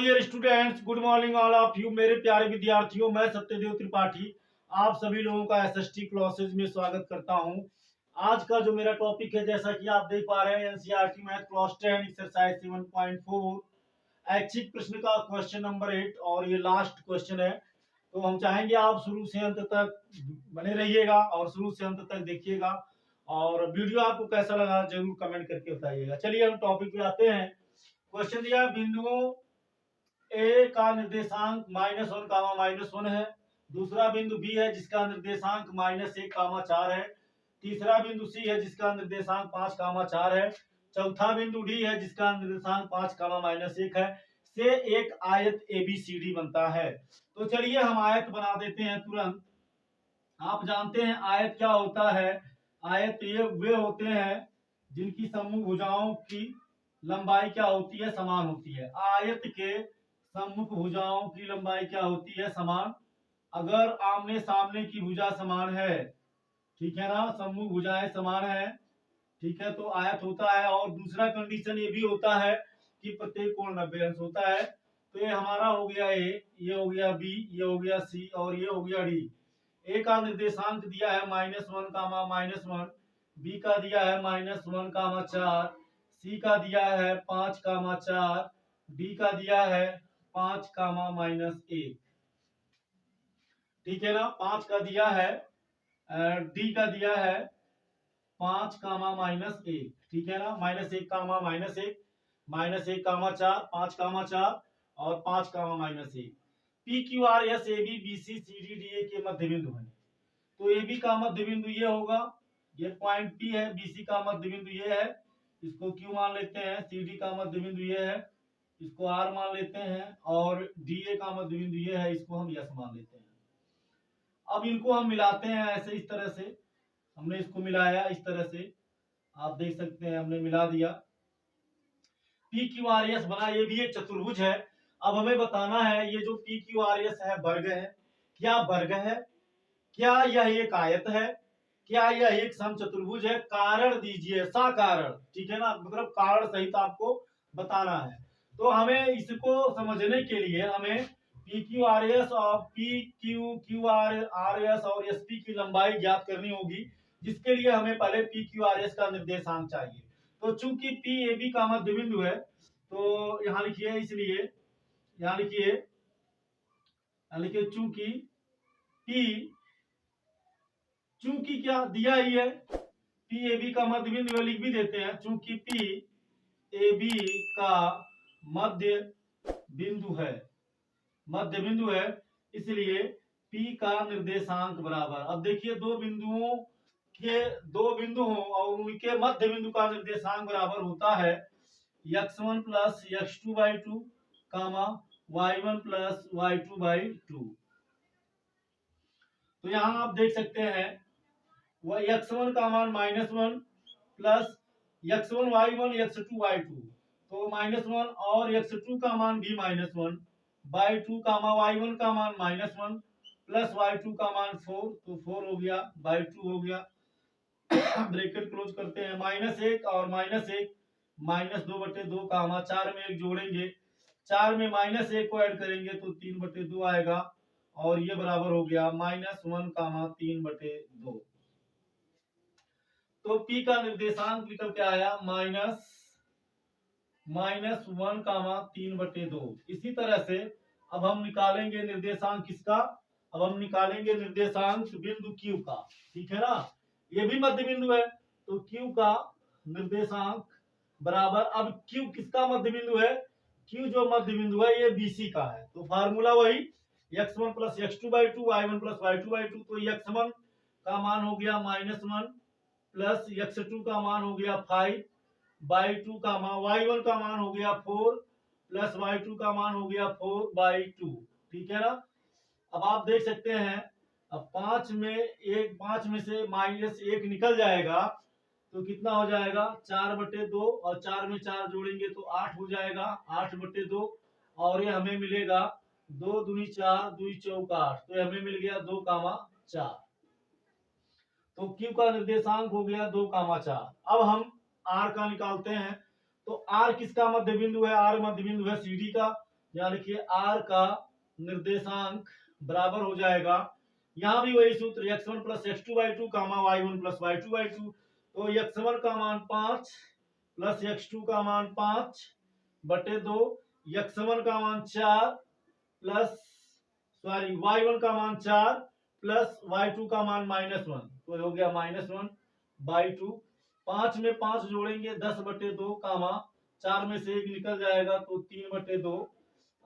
Dear students, good morning all of you. मेरे प्यारे विद्यार्थियों, मैं सत्यदेव त्रिपाठी आप सभी लोगों का एसएसटी क्लासेज में स्वागत करता हूं। आज का जो मेरा टॉपिक है, जैसा कि आप देख पा रहे हैं, एनसीईआरटी मैथ क्लास 10 एक्सरसाइज 7.4 ऐच्छिक प्रश्न का क्वेश्चन नंबर 8 और ये लास्ट क्वेश्चन है। तो हम चाहेंगे आप शुरू से अंत तक बने रहिएगा और शुरू से अंत तक देखिएगा, और वीडियो आपको कैसा लगा जरूर कमेंट करके बताइएगा। चलिए हम टॉपिक पे आते हैं। क्वेश्चन दिया, बिंदुओं ए का निर्देशांक -1 कामा -1 है। दूसरा बिंदु बी है जिसका निर्देशांक -1 कामा 4 है। तीसरा बिंदु सी है जिसका निर्देशांक 5 कामा 4 है। चौथा बिंदु डी है जिसका निर्देशांक 5 कामा -1 है। से एक आयत ABCD बनता है। तो चलिए हम आयत बना देते हैं तुरंत। आप जानते हैं आयत क्या होता है। आयत ये वे होते हैं जिनकी सम्मुख भुजाओं की लंबाई क्या होती है, समान होती है। आयत के सम्मुख भुजाओं की लंबाई क्या होती है, समान। अगर आमने सामने की भुजा समान है, ठीक है ना, सम्मुख भुजाएं समान है, ठीक है, तो आयत होता है। और दूसरा कंडीशन ये भी होता है कि प्रत्येक कोण 90 अंश होता है। तो ये हमारा हो गया ए, ये हो गया बी, ये हो गया सी और ये हो गया डी। ए का निर्देशांक दिया है -1 कामा -1, बी का दिया है -1 कामा 4, सी का दिया है 5 कामा 4, डी का दिया है 5 कामा -1। ठीक है ना, 5 का दिया है, डी का दिया है 5 कामा -1। ठीक है ना, -1 कामा -1, -1 कामा 4, 5 कामा 4 और 5 comma -1। P Q R S A B B C C D D A के मध्य बिंदु है। तो ए बी का मध्य बिंदु ये होगा, ये पॉइंट पी है। बी सी का मध्य बिंदु ये है, इसको क्यू मान लेते हैं। सी डी का मध्य बिंदु ये है, इसको आर मान लेते हैं। और डी ए का मध्य बिंदु ये है, इसको हम यस मान लेते हैं। अब इनको हम मिलाते हैं ऐसे, इस तरह से हमने इसको मिलाया। इस तरह से आप देख सकते हैं, हमने मिला दिया। पी क्यू आर एस बना। ये भी एक चतुर्भुज है। अब हमें बताना है ये जो पी क्यू आर एस है वर्ग है, क्या वर्ग है, क्या यह एक आयत है, क्या यह एक समचतुर्भुज है। कारण दीजिए, साकारण, ठीक है ना, मतलब कारण सहित आपको बताना है। तो हमें इसको समझने के लिए हमें पी क्यू आर एस और P Q Q R S और एस पी की लंबाई ज्ञात करनी होगी, जिसके लिए हमें पहले पी क्यू आर एस का निर्देशांक चाहिए। तो चूंकि पी ए बी का मध्य बिंदु है, तो यहाँ लिखिए, इसलिए यहाँ लिखिए, चूंकि पी, चूंकि क्या दिया ही है, पी ए बी का मध्य बिंदु लिख भी देते हैं। चूंकि पी ए बी का मध्य बिंदु है, मध्य बिंदु है, इसलिए P का निर्देशांक बराबर। अब देखिए, दो बिंदुओं के दो बिंदु हों और उनके मध्य बिंदु का निर्देशांक बराबर होता है x1 प्लस x2/2 कामा y1 प्लस y2/2। तो यहां आप देख सकते हैं, वह x1 का मान -1 plus x1 y1 x2 y2, तो -1 और x2 का मान भी -1/2 कामा y1 का मान -1 प्लस y2 का मान 4, तो 4 हो गया, /2 हो गया। ब्रैकेट क्लोज करते हैं। -1 और -1, -2/2 कामा 4 में 1 जोड़ेंगे, 4 में -1 को ऐड करेंगे तो 3/2 आएगा, और ये बराबर हो गया -1 कामा 3/2। तो P का निर्देशांक निकल के आया -1 कामा 3/2। इसी तरह से अब हम निकालेंगे निर्देशांक किसका, अब हम निकालेंगे निर्देशांक बिंदु Q का। ठीक है ना, ये भी मध्य बिंदु है, तो Q का निर्देशांक बराबर, अब Q किसका मध्य बिंदु है, Q जो मध्य बिंदु है ये BC का है। तो फार्मूला वही, x1 plus x2/2 y1 plus y2/2। तो x1 का मान हो गया -1 प्लस x2 का मान हो गया 5/2 का मान, y1 का मान हो गया 4 प्लस y2 का मान हो गया 4/2। ठीक है ना। अब आप देख सकते हैं, अब 5 में से -1 निकल जाएगा तो कितना हो जाएगा, 4/2, और 4 में 4 जोड़ेंगे तो 8 हो जाएगा, 8/2। और ये हमें मिलेगा 2 दूनी 4, 2 चौक 8, तो ये हमें मिल गया 2 कामा 4। तो Q का निर्देशांक हो गया 2 कामा 4। अब हम R का निकालते हैं। तो R किसका मध्य बिंदु है, R मध्य बिंदु है CD का। यहाँ लिखिए r का निर्देशांक बराबर हो जाएगा, यहाँ भी वही सूत्र x1 प्लस x2/2 कामा y1 प्लस y2/2। तो x1 का मान 5 प्लस x2 का मान 5/2, x1 का मान 4 प्लस y1 का मान 4 प्लस y2 का मान -1, तो हो गया -1/2। 5 में 5 जोड़ेंगे 10/2 कामा 4 में से 1 निकल जाएगा तो 3/2।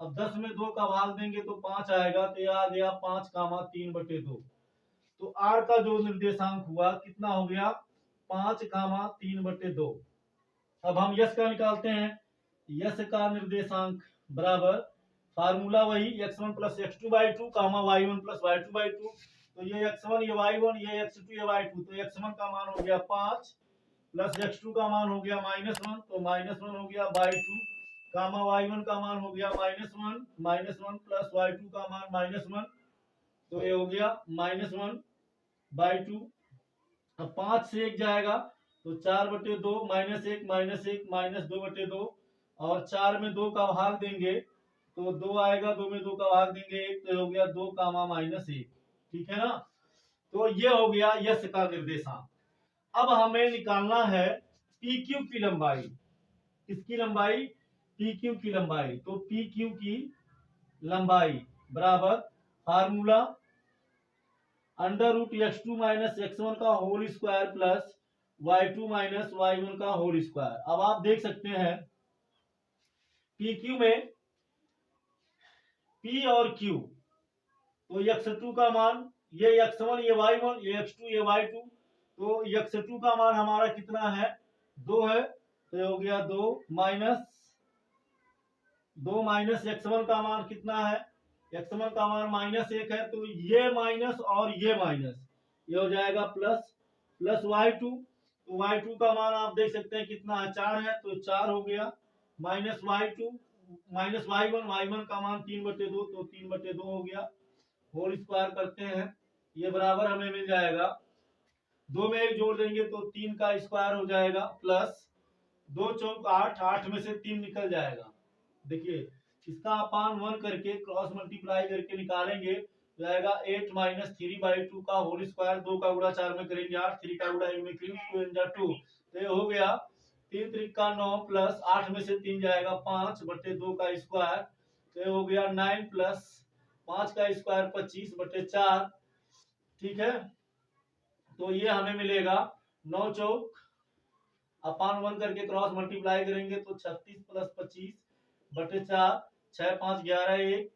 अब 10 में 2 का भाग देंगे तो 5 आएगा, तो यह आ गया 5 कामा 3/2। तो r का जो निर्देशांक हुआ कितना हो गया 5 कामा 3/2। अब हम यस का निकालते हैं, यस का निर्देशांक बराबर फार्मूला वही x1 प्लस x2/2 कामा y1 प्लस y2/2। तो ये x1 ये y1 ये x2 ये y2, तो x1 का मान हो गया 5 प्लस x2 का मान हो गया -1, तो -1 हो गया बाई 2 कामा y1 का मान हो गया -1 प्लस y2 का मान -1, तो ये हो गया -1/2। अब 5 से 1 जाएगा तो 4/2 -1 -2/2, और 4 में 2 का भाग देंगे तो 2 आएगा, 2 में 2 का भाग देंगे 1, तो हो गया 2 कामा -1। ठीक है ना। तो ये हो गया यस का निर्देशांक। अब हमें निकालना है पी क्यू की लंबाई। किसकी लंबाई? पी क्यू की लंबाई। तो पी क्यू की लंबाई बराबर फार्मूला √x2 माइनस x1 का whole square plus y2 minus y1 का होल स्क्वायर। अब आप देख सकते हैं पी क्यू में P और Q, तो x2 का मान ये x1 ये y1 ये x2 ये y2, तो x2 का मान हमारा कितना है 2 है, तो हो गया 2 माइनस x1 का मान कितना है, x1 का मान -1 है, तो ये माइनस और ये माइनस ये हो जाएगा प्लस y2। तो y2 का मान आप देख सकते हैं कितना है 4 है, तो 4 हो गया माइनस y2 माइनस y1 का मान 3/2, तो 3/2 हो गया। होल स्क्वायर करते हैं, ये बराबर हमें मिल जाएगा 2 में 1 जोड़ देंगे तो 3 का स्क्वायर हो जाएगा प्लस 2 चौक 8, 8 में से 3 निकल जाएगा। देखिए इसका अपान 1 करके क्रॉस मल्टीप्लाई करके निकालेंगे तो जाएगा 8 माइनस 3/2 का होल स्क्वायर, 2 का गुणा 4 में करेंगे 8, 3 का गुणा 1 में करेंगे 2 तो ये हो गया 3 3 का 9 प्लस 8 में से 3 जाएगा 5/2 का स्क्वायर, तो ये हो गया 9 प्लस 5 का स्क्वायर 25/4। ठीक है, तो ये हमें मिलेगा 9 चौक अपान 1 करके क्रॉस मल्टीप्लाई करेंगे तो 36 प्लस 25/4, 6 5 11 1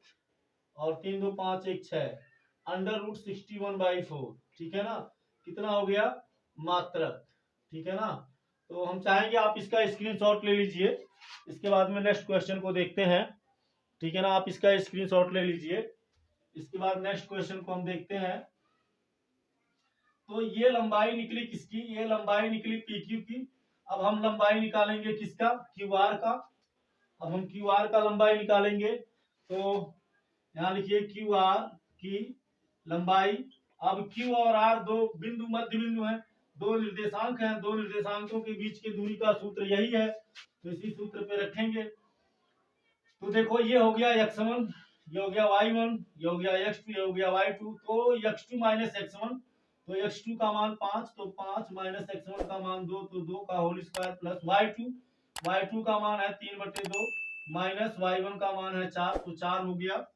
और 3 2 5 1 6 √61/4। ठीक है ना, कितना हो गया मात्रक। ठीक है ना, तो हम चाहेंगे आप इसका स्क्रीनशॉट ले लीजिए, इसके बाद में नेक्स्ट क्वेश्चन को देखते हैं। ठीक है ना, आप इसका स्क्रीनशॉट ले लीजिए, इसके बाद नेक्स्ट क्वेश्चन को हम देखते हैं। तो ये लंबाई निकली किसकी, ये लंबाई निकली पी क्यू की। अब हम लंबाई निकालेंगे किसका, क्यू आर का। अब हम क्यू आर का लंबाई निकालेंगे, तो यहाँ लिखिए क्यू आर की लंबाई। अब क्यू और आर दो बिंदु मध्य बिंदु हैं, दो निर्देशांक हैं, दो निर्देशांकों के बीच की दूरी का सूत्र यही है, तो इसी सूत्र पे रखेंगे। तो देखो ये हो गया x1, ये हो गया y1, ये हो गया x2, ये हो गया y2। तो x2 माइनस x1, तो x2 का मान 5, तो 5 माइनस x1 का मान 2, तो 2 का होल स्क्वायर प्लस y2 का मान है 3/2 माइनस y1 का मान है 4, तो 4 हो गया,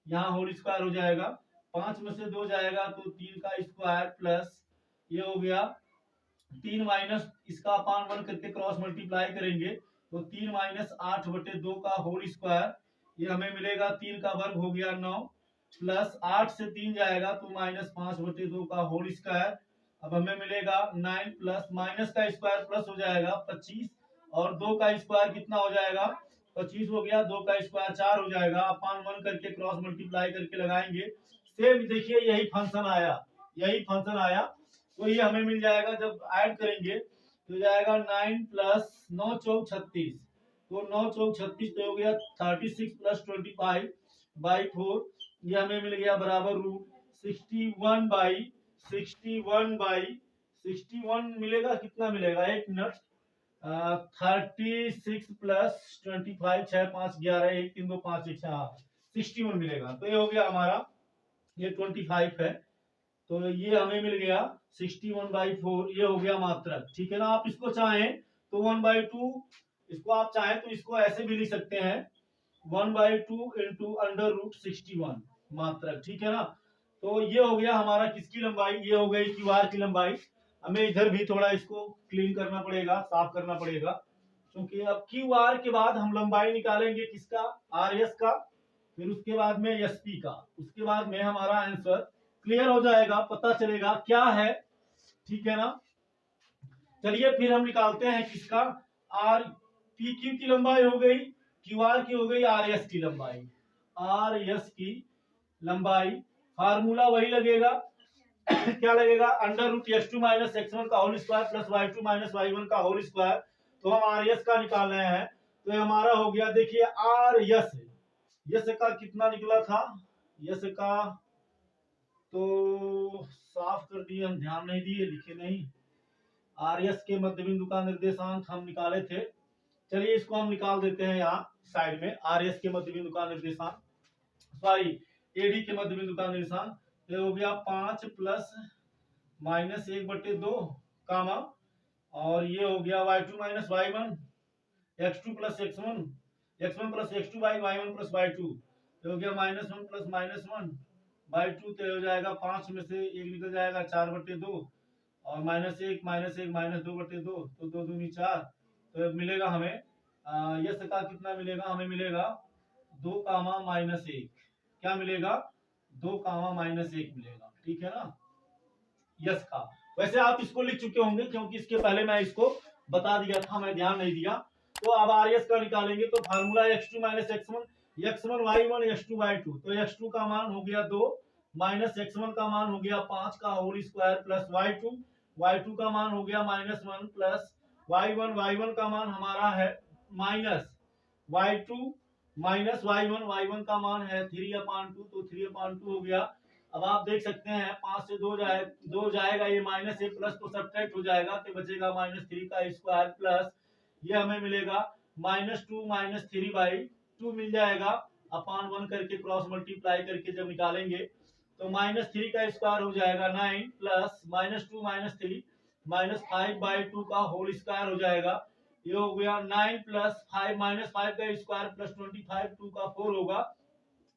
यहाँ होल स्क्वायर हो जाएगा, 5 में से 2 जाएगा तो 3 का स्क्वायर प्लस ये हो गया 3 माइनस इसका अपान 1 करके क्रॉस मल्टीप्लाई करेंगे तो 3 माइनस 8/2 का होल स्क्वायर, ये हमें मिलेगा 3 का वर्ग हो गया 9 प्लस 8 से 3 जाएगा तो माइनस 5/2 का होल स्क्वायर। अब हमें मिलेगा 9 प्लस माइनस का स्क्वायर प्लस हो जाएगा 25 और 2 का स्क्वायर कितना हो जाएगा 25 हो गया, 2 का स्क्वायर 4 हो जाएगा, अपान 1 करके क्रॉस मल्टीप्लाई करके लगाएंगे। सेम देखिए यही फंक्शन आया, यही फंक्शन आया, तो ये हमें मिल जाएगा जब ऐड करेंगे तो जाएगा 9 प्लस 9 चौक 36, तो 9 चौक 36 तो हो गया 36 प्लस 25/4, ये हमें मिल गया बराबर रूट 61/61 मिलेगा, कितना मिलेगा 1 मिनट 36 प्लस 25, 6 5 11, 1 3 2 5 1 61 मिलेगा। तो ये हो गया हमारा, ये 25 है तो ये हमें मिल गया 61/4, ये हो गया मात्रक। ठीक है ना। आप इसको चाहें तो 1/2, इसको आप चाहें तो इसको ऐसे भी लिख सकते हैं 1/2 इंटू √61 मात्रक। ठीक है ना। तो ये हो गया हमारा किसकी लंबाई, ये हो गई क्यूआर की लंबाई। हमें इधर भी थोड़ा इसको क्लीन करना पड़ेगा, साफ करना पड़ेगा, क्योंकि अब क्यूआर के बाद हम लंबाई निकालेंगे किसका, आरएस का, फिर उसके बाद में एसपी का, उसके बाद में हमारा आंसर क्लियर हो जाएगा, पता चलेगा क्या है। ठीक है ना। चलिए फिर हम निकालते हैं किसका, आर पी क्यू की लंबाई हो गई, क्यू आर की हो गई, आर एस की लंबाई, आर एस की लंबाई। फार्मूला वही लगेगा क्या लगेगा, √x2 माइनस x1 का whole square plus y2 minus y1 का होल स्क्वायर। तो हम आर एस का निकाल रहे हैं, तो हमारा हो गया, देखिए आर एस, यस का कितना निकला था, यस का तो साफ कर दिए, हम ध्यान नहीं दिए, लिखे नहीं। आर एस के मध्य बिंदु का निर्देशांक हम निकाले थे, चलिए इसको हम निकाल देते हैं यहाँ साइड में। आर एस के मध्य बिंदु का निर्देशांक, सॉरी एडी के मध्य बिंदु का निर्देशांक, ये हो गया 5 प्लस माइनस 1/2 कामा, और ये हो गया y2 minus y1, x2 plus x1, x1 plus x2 by y1 plus y2, ये हो गया -1 प्लस -1/2। तो हो जाएगा 5 में से 1 निकल जाएगा 4/2, और -1 -2/2, तो 2 दूनी 4। तो मिलेगा हमें यस का कितना मिलेगा, हमें मिलेगा 2 कामा -1, क्या मिलेगा, 2 कामा -1 मिलेगा। ठीक है ना, यस का। वैसे आप इसको लिख चुके होंगे क्योंकि इसके पहले मैं इसको बता दिया था, मैं ध्यान नहीं दिया। तो अब आर एस का निकालेंगे, तो formula x2 minus x1, x1 y1 x2 y2, तो x2 का मान हो गया 2 माइनस x1 का मान हो गया 5 का होल स्क्वायर प्लस y2 का मान हो गया -1 प्लस y1 का मान हमारा है -y2 माइनस y1 का मान है 3/2, तो 3/2 हो गया। अब आप देख सकते हैं 5 से 2 जाएगा, ये माइनस है, प्लस तो सब्ट्रैक्ट हो जाएगा, तो बचेगा -3 का स्क्वायर प्लस ये हमें मिलेगा -2 -3/2 मिल जाएगा, अपान 1 करके क्रॉस मल्टीप्लाई करके जब निकालेंगे तो -3 का स्क्वायर हो जाएगा 9 प्लस -2 -3 -5/2 का होल स्क्वायर हो जाएगा। ये हो गया 9 प्लस 5 -5 का स्क्वायर प्लस 25 2 का 4 होगा।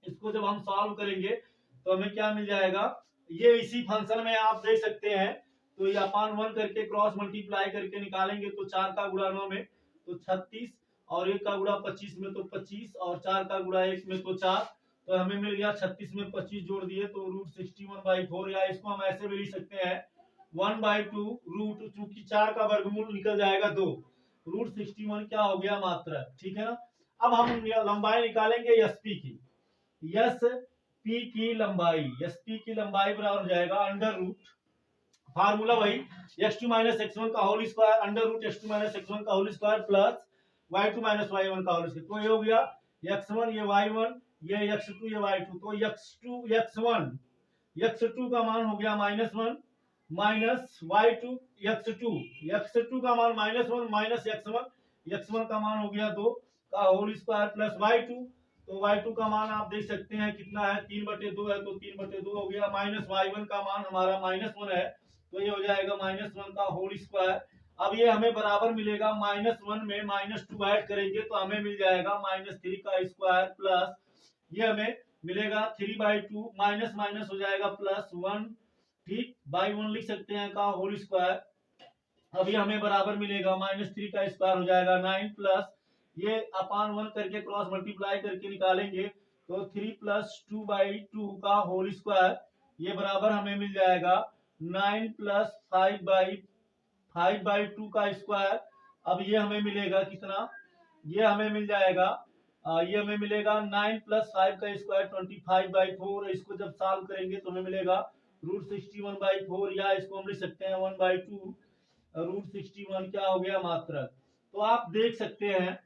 इसको जब हम सॉल्व करेंगे तो हमें क्या मिल जाएगा, ये इसी फंक्शन में आप देख सकते हैं, तो ये अपान 1 करके क्रॉस मल्टीप्लाई करके निकालेंगे तो 4 का गुणा 9 में तो 36, और 1 का गुणा 25 में तो 25, और 4 का गुणा 1 में तो 4, तो हमें मिल गया 36 में 25 जोड़ दिए तो √61/4, या इसको हम ऐसे भी लिख सकते हैं 1/2 रूट, चूंकि 4 का वर्गमूल निकल जाएगा 2, √61 क्या हो गया, मात्रक। ठीक है ना। अब हम लंबाई निकालेंगे एसपी की, यस पी की लंबाई, एसपी की लंबाई बराबर हो जाएगा √ फार्मूला वही x2 माइनस x1 का whole square √x2 minus x1 का whole square plus y2 minus y1 का होल स्क्वायर। तो ये हो गया x1, ये y1, ये x2, ये y2, तो x2 का मान हो गया -1 माइनस y2 x2 का मान -1 माइनस x1 का मान हो गया 2 का होल स्क्वायर प्लस y2, तो y2 का मान आप देख सकते हैं कितना है, 3/2 है, तो 3/2 हो गया, माइनस y1 का मान हमारा -1 है, तो ये हो जाएगा -1 का होल स्क्वायर। अब ये हमें बराबर मिलेगा -1 में -2 ऐड करेंगे तो हमें मिल जाएगा -3 का स्क्वायर प्लस ये हमें मिलेगा 3/2, माइनस माइनस हो जाएगा +1, ठीक, /1 लिख सकते हैं का होल स्क्वायर। अब ये हमें बराबर मिलेगा -3 का स्क्वायर हो जाएगा 9 प्लस ये अपान 1 करके क्रॉस मल्टीप्लाई करके निकालेंगे तो 3 + 2/2 का होल स्क्वायर, ये बराबर हमें मिल जाएगा 9 + 5/2 का स्क्वायर। अब ये हमें मिलेगा कितना, ये हमें मिल जाएगा ये हमें मिलेगा 9 + 5 का स्क्वायर 25/4। इसको जब सॉल्व करेंगे तो हमें मिलेगा √61/4, या इसको हम लिख सकते हैं 1/2 √61 क्या हो गया, मात्रक। तो आप देख सकते हैं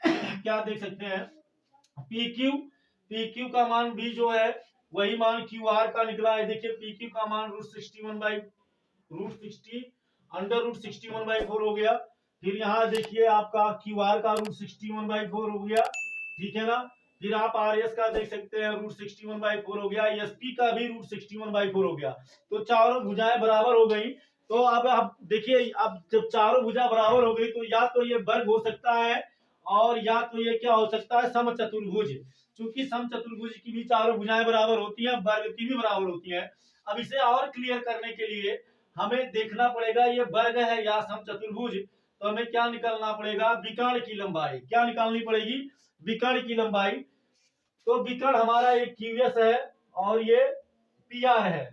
क्या देख सकते हैं, PQ का मान भी जो है वही मान QR का निकला है। देखिए PQ का मान √61/4 हो गया। फिर यहाँ देखिए आपका क्यू आर का रूट 61/4 हो गया, ठीक है ना। फिर आप आर एस का देख सकते हैं रूट 61/4 हो गया, एस पी का भी रूट 61/4 हो गया। तो चारों भुजाएं बराबर हो गई। तो अब आप देखिए, अब जब चारों भुजा बराबर हो गई तो या तो ये वर्ग हो सकता है और या तो ये क्या हो सकता है, समचतुर्भुज। चूंकि समचतुर्भुज की भी चारों भुजाएं बराबर होती हैं, वर्ग की भी बराबर होती हैं। अब इसे और क्लियर करने के लिए हमें देखना पड़ेगा ये वर्ग है या समचतुर्भुज। तो हमें क्या निकालना पड़ेगा, विकर्ण की लंबाई। क्या निकालनी पड़ेगी, विकर्ण की लंबाई। तो विकर्ण हमारा एक क्यूएस है और ये पी आर है।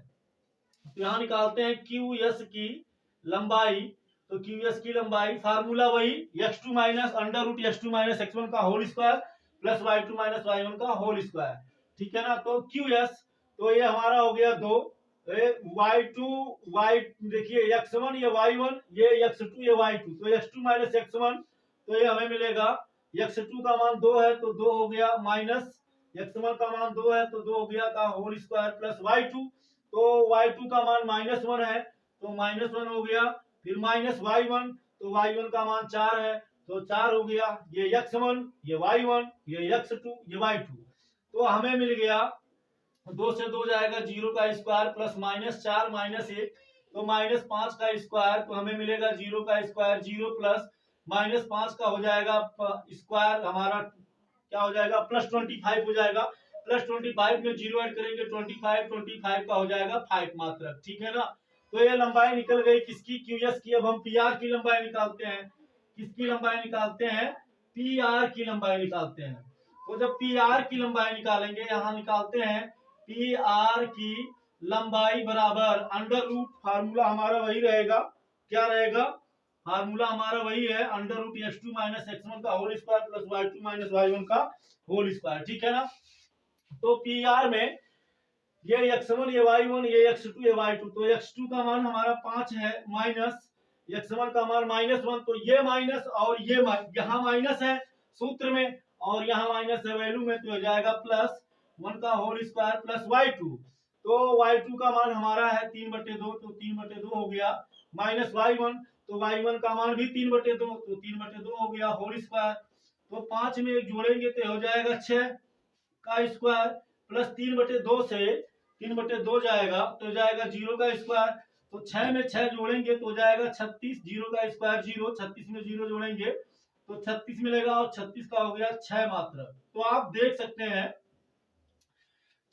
तो यहाँ निकालते हैं क्यू एस की लंबाई। तो क्यू एस की लंबाई फार्मूला वही x2 minus under root x2 minus x1 का whole square plus y2 minus y1 का होल स्क्वायर, ठीक है ना। तो क्यू एस, तो ये हमारा हो गया 2, y2 y देखिए x1 ये y1 ये x2 ये y2, तो x2 माइनस x1, तो ये हमें मिलेगा x2 का मान 2 है तो 2 हो गया, माइनस x1 का मान 2 है तो 2 हो गया का होल स्क्वायर प्लस y2, तो y2 का मान -1 है तो -1 हो गया। फिर माइनस y1, तो y1 का मान 4 है तो 4 हो गया। ये x1 ये y1 ये x2 ये y2, तो हमें मिल गया 2 से 2 जाएगा 0 का स्क्वायर प्लस -4 -1, तो -5 का स्क्वायर, तो हमें मिलेगा 0 का स्क्वायर 0 प्लस -5 का हो जाएगा स्क्वायर, हमारा क्या हो जाएगा +25 हो जाएगा। +25 में 0 ऐड करेंगे 25 का हो जाएगा 5 मात्रक, ठीक है ना। तो ये लंबाई निकल गई किसकी, क्यूएस की। अब हम पी आर की लंबाई निकालते हैं। किसकी लंबाई निकालते हैं, पी आर की लंबाई निकालते हैं। तो जब पी आर की लंबाई निकालेंगे, यहाँ निकालते हैं पी आर की लंबाई बराबर अंडर रूट, फार्मूला हमारा वही रहेगा, क्या रहेगा, फार्मूला हमारा वही है under root x2 minus x1 का whole square plus y2 minus y1 का होल स्क्वायर, ठीक है ना। तो पी आर में ये x1 ये y1 ये x2 ये y2, तो x2 का मान हमारा 5 है माइनस x1 का मान -1, तो ये माइनस और ये यहाँ माइनस है सूत्र में और यहाँ माइनस है वैल्यू में, तो हो जाएगा +1 का होल स्क्वायर प्लस y2, तो y2 का मान हमारा है 3/2, तो 3/2 हो गया, माइनस y1, तो y1 का मान भी 3/2, तो 3/2 हो गया होल स्क्वायर, तो 5 में एक जोड़ेंगे तो हो जाएगा 6 का स्क्वायर प्लस 3/2 से 3/2 जाएगा तो जाएगा 0 का स्क्वायर, तो 6 में 6 जोड़ेंगे तो जाएगा 36, 0 का स्क्वायर 0, 36 में 0 जोड़ेंगे तो 36 मिलेगा और 36 का हो गया 6 मात्र। तो आप देख सकते हैं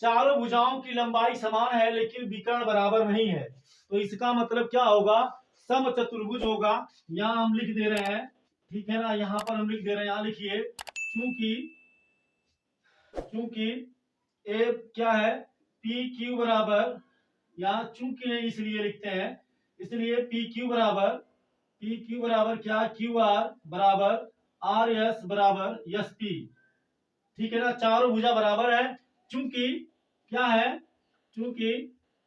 चारों भुजाओं की लंबाई समान है लेकिन विकर्ण बराबर नहीं है। तो इसका मतलब क्या होगा, समचतुर्भुज होगा। यहाँ हम लिख दे रहे हैं, ठीक है ना, यहाँ पर हम लिख दे रहे हैं, यहाँ लिखिए चूंकि ए क्या है, पी क्यू बराबर, यहाँ चूंकि इसलिए लिखते हैं, इसलिए पी क्यू बराबर क्या, क्यू आर बराबर आर एस बराबर एस पी, ठीक है ना। चारों भुजा बराबर है, चूंकि क्या है, चूंकि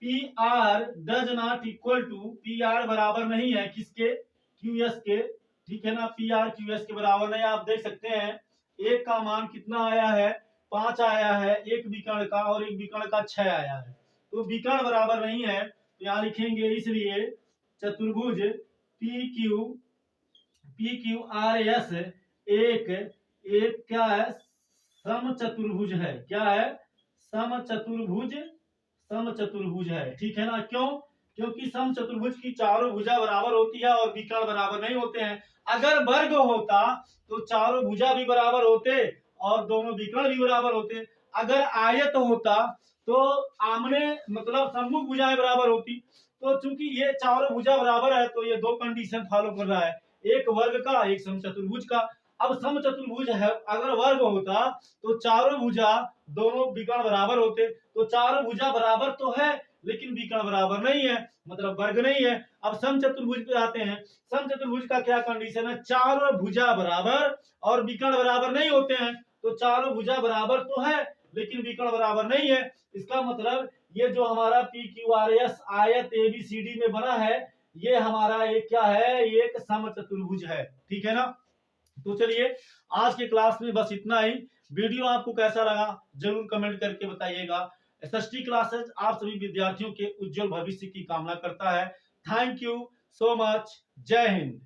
P R does not equal to, P R बराबर नहीं है किसके, क्यू एस के, ठीक है ना। पी आर क्यू एस के बराबर नहीं। आप देख सकते हैं एक का मान कितना आया है, 5 आया है एक विकर्ण का और एक विकर्ण का 6 आया है, तो विकर्ण बराबर नहीं है। तो यहाँ लिखेंगे इसलिए चतुर्भुज पी क्यू आर एस एक क्या है, समचतुर्भुज है। क्या है, समचतुर्भुज है, ठीक है ना। क्यों, क्योंकि समचतुर्भुज की चारों भुजा बराबर होती है और विकर्ण बराबर नहीं होते हैं। अगर वर्ग होता तो चारों भुजा भी बराबर होते और दोनों विकर्ण भी बराबर होते। अगर आयत होता तो आमने मतलब सम्मुख भुजाएं बराबर होती। तो चूंकि ये चारों भुजा बराबर है तो ये दो कंडीशन फॉलो कर रहा है, एक वर्ग का एक समचतुर्भुज का। अब समचतुर्भुज है, अगर वर्ग होता तो चारों भुजा दोनों विकर्ण बराबर होते, तो चारों भुजा बराबर तो है लेकिन विकर्ण बराबर नहीं है, मतलब वर्ग नहीं है। अब समचतुर्भुज पे आते हैं। समचतुर्भुज का क्या कंडीशन है, चारों भुजा बराबर और विकर्ण बराबर नहीं होते हैं, तो चारों भुजा बराबर तो है लेकिन विकर्ण बराबर नहीं है। इसका मतलब ये जो हमारा पी क्यू आर एस आयत एबीसीडी में बना है, ये हमारा एक क्या है, एक समचतुर्भुज है, ठीक है ना। तो चलिए आज के क्लास में बस इतना ही। वीडियो आपको कैसा लगा जरूर कमेंट करके बताइएगा। एसएसटी क्लासेस आप सभी विद्यार्थियों के उज्जवल भविष्य की कामना करता है। थैंक यू सो मच, जय हिंद।